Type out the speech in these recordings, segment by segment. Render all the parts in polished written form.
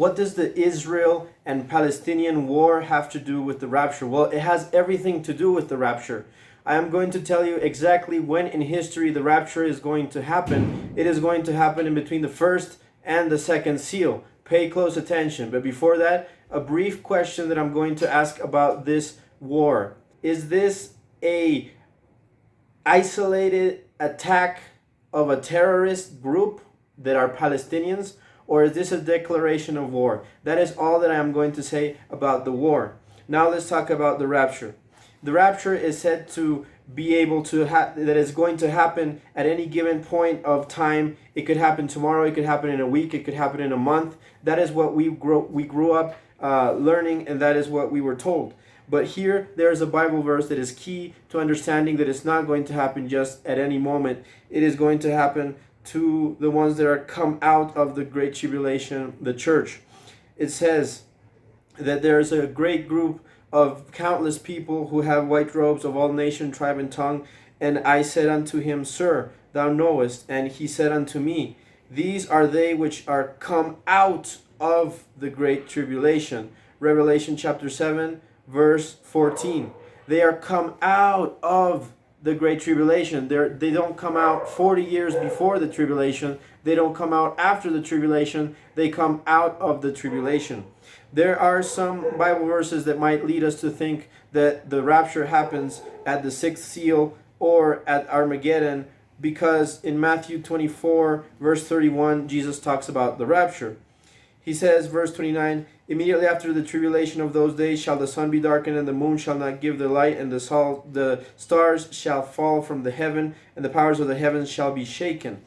What does the Israel and Palestinian war have to do with the rapture? Well, it has everything to do with the rapture. I am going to tell you exactly when in history the rapture is going to happen. It is going to happen in between the first and the second seal. Pay close attention. But before that, a brief question that I'm going to ask about this war. Is this a isolated attack of a terrorist group that are Palestinians, or is this a declaration of war? That is all that I am going to say about the war. Now let's talk about the rapture. The rapture is said to be able to that is going to happen at any given point of time. It could happen tomorrow, it could happen in a week, it could happen in a month. That is what we grew up learning, and that is what we were told. But here there is a Bible verse that is key to understanding that it's not going to happen just at any moment. It is going to happen to the ones that are come out of the great tribulation, the church. It says that there is a great group of countless people who have white robes of all nation, tribe, and tongue. And I said unto him, Sir, thou knowest. And he said unto me, These are they which are come out of the great tribulation. Revelation chapter 7, verse 14. They are come out of the great tribulation. They don't come out 40 years before the tribulation. They don't come out after the tribulation. They come out of the tribulation. There are some Bible verses that might lead us to think that the rapture happens at the sixth seal or at Armageddon, because in Matthew 24, verse 31, Jesus talks about the rapture. He says, verse 29, Immediately after the tribulation of those days shall the sun be darkened, and the moon shall not give their light, and the stars shall fall from the heaven, and the powers of the heavens shall be shaken.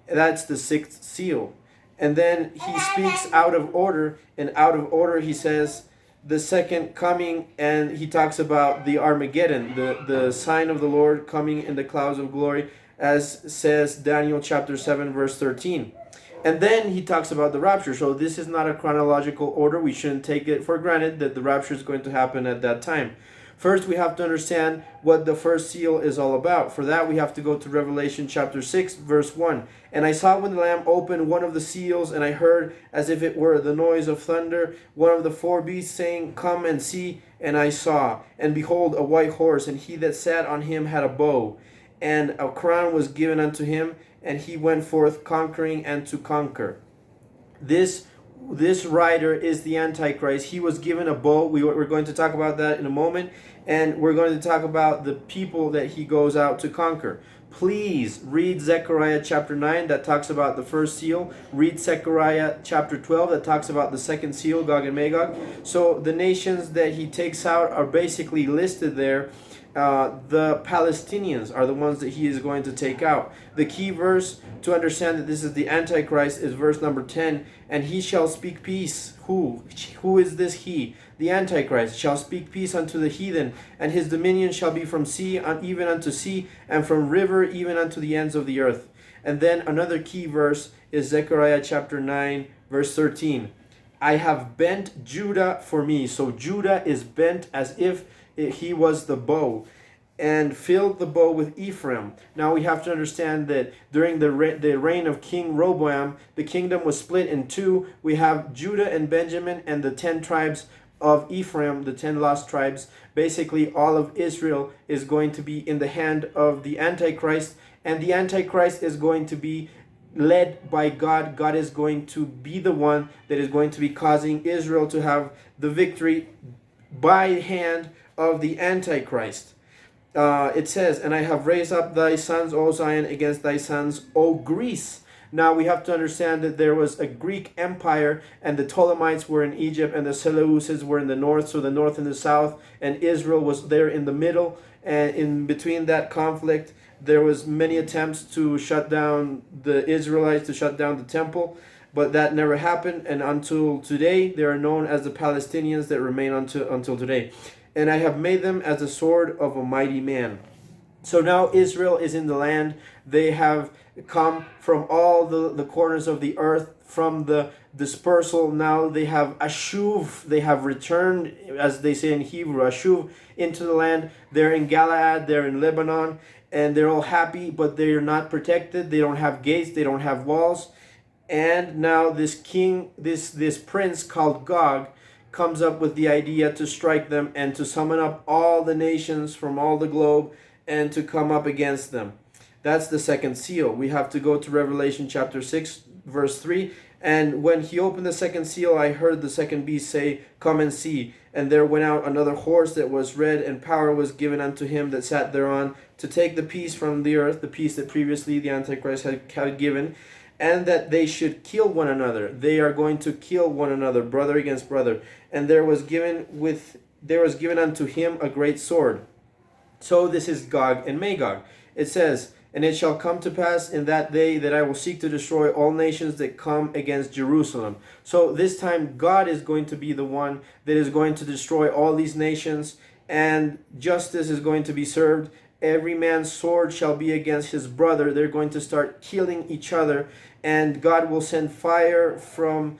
That's the sixth seal. And then he speaks out of order, and out of order he says the second coming, and he talks about the Armageddon, the sign of the Lord coming in the clouds of glory, as says Daniel chapter 7, verse 13. And then he talks about the rapture. So this is not a chronological order. We shouldn't take it for granted that the rapture is going to happen at that time. First, we have to understand what the first seal is all about. For that, we have to go to Revelation chapter 6, verse 1. And I saw when the Lamb opened one of the seals, and I heard, as if it were the noise of thunder, one of the four beasts saying, Come and see. And I saw, and behold, a white horse, and he that sat on him had a bow, and a crown was given unto him, and he went forth conquering and to conquer. This rider is the Antichrist. He was given a bow. We're going to talk about that in a moment. And we're going to talk about the people that he goes out to conquer. Please read Zechariah chapter 9 that talks about the first seal. Read Zechariah chapter 12 that talks about the second seal, Gog and Magog. So the nations that he takes out are basically listed there. The Palestinians are the ones that he is going to take out. The key verse to understand that this is the Antichrist is verse number 10. And he shall speak peace. Who is this he? The Antichrist shall speak peace unto the heathen, and his dominion shall be from sea even unto sea, and from river even unto the ends of the earth. And then another key verse is Zechariah chapter 9, verse 13. I have bent Judah for me. So Judah is bent as if he was the bow, and filled the bow with Ephraim. Now we have to understand that during the reign of King Rehoboam, the kingdom was split in two. We have Judah and Benjamin and the 10 tribes of Ephraim, the 10 lost tribes. Basically, all of Israel is going to be in the hand of the Antichrist, and the Antichrist is going to be led by God. God is going to be the one that is going to be causing Israel to have the victory by hand of the Antichrist. It says, and I have raised up thy sons, O Zion, against thy sons, O Greece. Now we have to understand that there was a Greek empire, and the Ptolemies were in Egypt, and the Seleucids were in the north, so the north and the south, and Israel was there in the middle. And in between that conflict, there was many attempts to shut down the Israelites, to shut down the temple, but that never happened. And until today, they are known as the Palestinians that remain until today. And I have made them as the sword of a mighty man. So now Israel is in the land. They have come from all the corners of the earth, from the dispersal. Now they have ashuv. They have returned, as they say in Hebrew, ashuv, into the land. They're in Galaad. They're in Lebanon. And they're all happy, but they're not protected. They don't have gates. They don't have walls. And now this king, this prince called Gog, comes up with the idea to strike them and to summon up all the nations from all the globe and to come up against them. That's the second seal. We have to go to Revelation chapter 6, verse 3. And when he opened the second seal, I heard the second beast say, "Come and see." And there went out another horse that was red, and power was given unto him that sat thereon to take the peace from the earth, the peace that previously the Antichrist had given, and that they should kill one another. They are going to kill one another, brother against brother. And there was given unto him a great sword. So this is Gog and Magog. It says, "And it shall come to pass in that day that I will seek to destroy all nations that come against Jerusalem." So this time God is going to be the one that is going to destroy all these nations, and justice is going to be served. Every man's sword shall be against his brother. They're going to start killing each other, and God will send fire from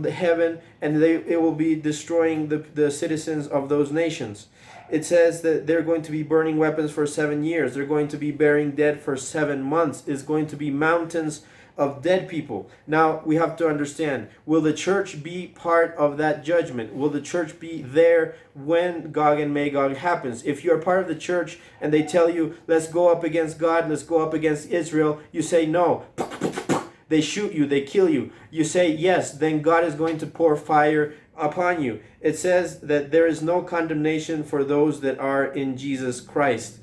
the heaven, and it will be destroying the citizens of those nations. It says that they're going to be burning weapons for 7 years. They're going to be burying dead for 7 months. It's going to be mountains of dead people. Now we have to understand, will the church be part of that judgment? Will the church be there when Gog and Magog happens? If you're part of the church and they tell you, let's go up against God, let's go up against Israel, you say no. They shoot you, they kill you. You say yes, then God is going to pour fire upon you. It says that there is no condemnation for those that are in Jesus Christ.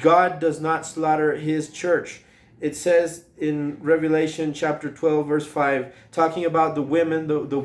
God does not slaughter his church. It says in Revelation chapter 12, verse 5, talking about the women, the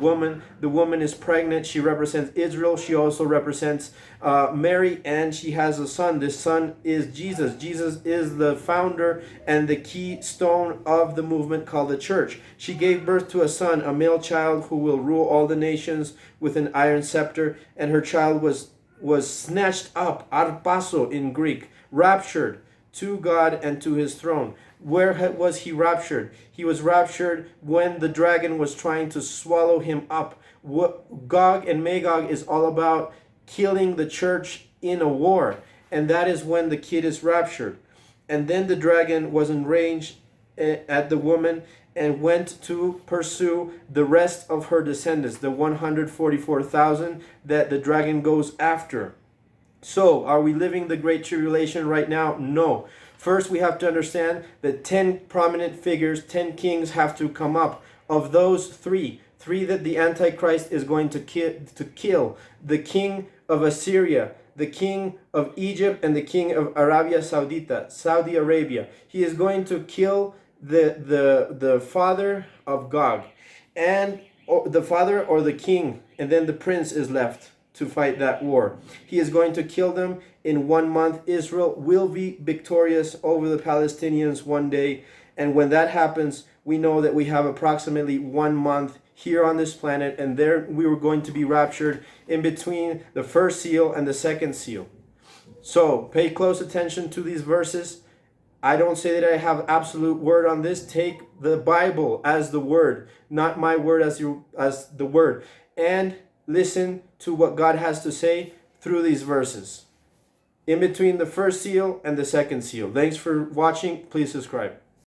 woman is pregnant. She represents Israel. She also represents Mary, and she has a son. This son is Jesus. Jesus is the founder and the keystone of the movement called the church. She gave birth to a son, a male child who will rule all the nations with an iron scepter, and her child was snatched up, arpaso in Greek, raptured to God and to his throne. Where was he raptured? He was raptured when the dragon was trying to swallow him up. What Gog and Magog is all about, killing the church in a war. And that is when the kid is raptured. And then the dragon was enraged at the woman and went to pursue the rest of her descendants, the 144,000 that the dragon goes after. So, are we living the Great Tribulation right now? No. First, we have to understand that 10 prominent figures, 10 kings have to come up. Of those, three that the Antichrist is going to kill. The king of Assyria, the king of Egypt, and the king of Arabia Saudita, Saudi Arabia. He is going to kill the father of Gog, and the father or the king, and then the prince is left to fight that war. He is going to kill them in 1 month. Israel will be victorious over the Palestinians one day. And when that happens, we know that we have approximately 1 month here on this planet, and there we were going to be raptured in between the first seal and the second seal. So pay close attention to these verses. I don't say that I have absolute word on this. Take the Bible as the word, not my word as the word. And listen to what God has to say through these verses in between the first seal and the second seal. Thanks for watching. Please subscribe.